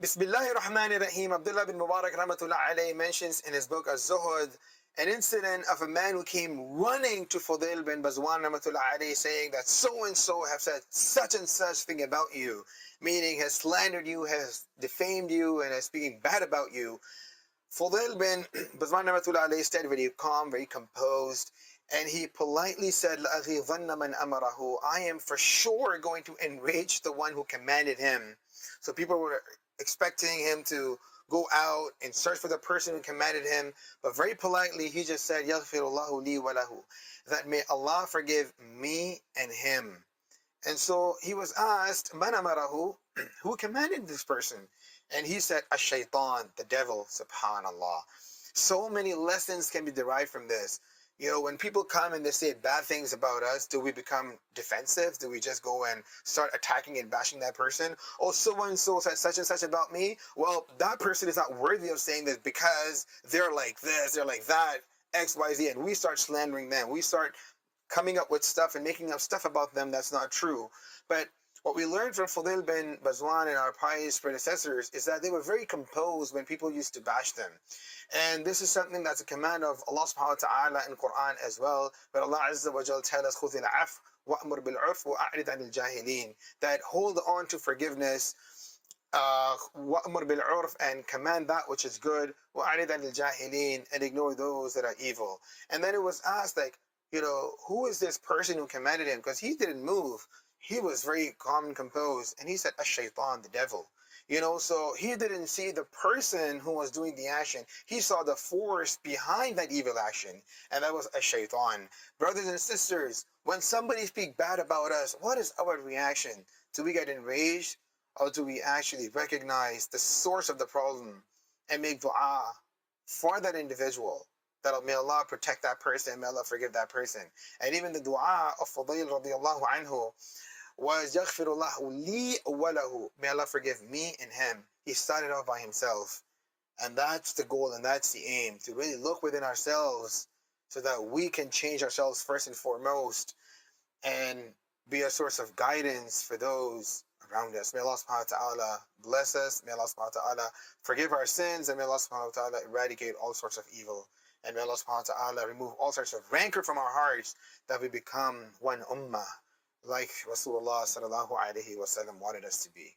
Bismillahir Rahmanir Rahim. Abdullah bin Mubarak Rahmatullah alayhi mentions in his book Az-Zuhud an incident of a man who came running to Fudail bin Bazwan Rahmatullah alayhi saying that so and so have said such and such thing about you, meaning has slandered you, has defamed you, and is speaking bad about you. Fudail bin Bazwan Rahmatullah alayhi stayed very calm, very composed, and he politely said, لَأَغِيظَنَّ مَنْ أَمَرَهُ, I am for sure going to enrage the one who commanded him. So people were expecting him to go out and search for the person who commanded him, but very politely he just said, يَغْفِرُ اللَّهُ لِي وَلَهُ, that may Allah forgive me and him. And so he was asked, Man amarahu, who commanded this person? And he said, Ash-shaytan, the devil, subhanallah. So many lessons can be derived from this. You know, when people come and they say bad things about us, do we become defensive? Do we just go and start attacking and bashing that person? Oh, so-and-so said such and such about me. Well, that person is not worthy of saying this because they're like this, they're like that, X, Y, Z. And we start slandering them. We start coming up with stuff and making up stuff about them that's not true. But what we learned from Fudail bin Bazwan and our pious predecessors is that they were very composed when people used to bash them. And this is something that's a command of Allah subhanahu wa ta'ala in Quran as well. But Allah Azza wa Jal tells us, خُذِ الْعَفْوَ وَأْمُرْ بِالْعُرْفِ وَأَعْرِضْ عَنِ الْجَاهِلِينَ, that hold on to forgiveness, وَأْمُرْ بِالْعُرْفِ, and command that which is good, وَأَعْرِضْ عَنِ الْجَاهِلِينَ, and ignore those that are evil. And then it was asked, like, you know, who is this person who commanded him? Because he didn't move. He was very calm and composed. And he said, Ash-shaytan, the devil. You know, so he didn't see the person who was doing the action. He saw the force behind that evil action. And that was Ash-shaytan. Brothers and sisters, when somebody speaks bad about us, what is our reaction? Do we get enraged? Or do we actually recognize the source of the problem and make dua for that individual? That may Allah protect that person, may Allah forgive that person. And even the dua of Fudail radiallahu anhu was Yaghfirullahu li walahu, may Allah forgive me and him. He started off by himself. And that's the goal and that's the aim, to really look within ourselves so that we can change ourselves first and foremost and be a source of guidance for those around us. May Allah subhanahu wa ta'ala bless us. May Allah subhanahu wa ta'ala forgive our sins. And may Allah subhanahu wa ta'ala eradicate all sorts of evil. And may Allah subhanahu wa ta'ala remove all sorts of rancor from our hearts, that we become one ummah, like Rasulullah sallallahu alaihi wasallam wanted us to be.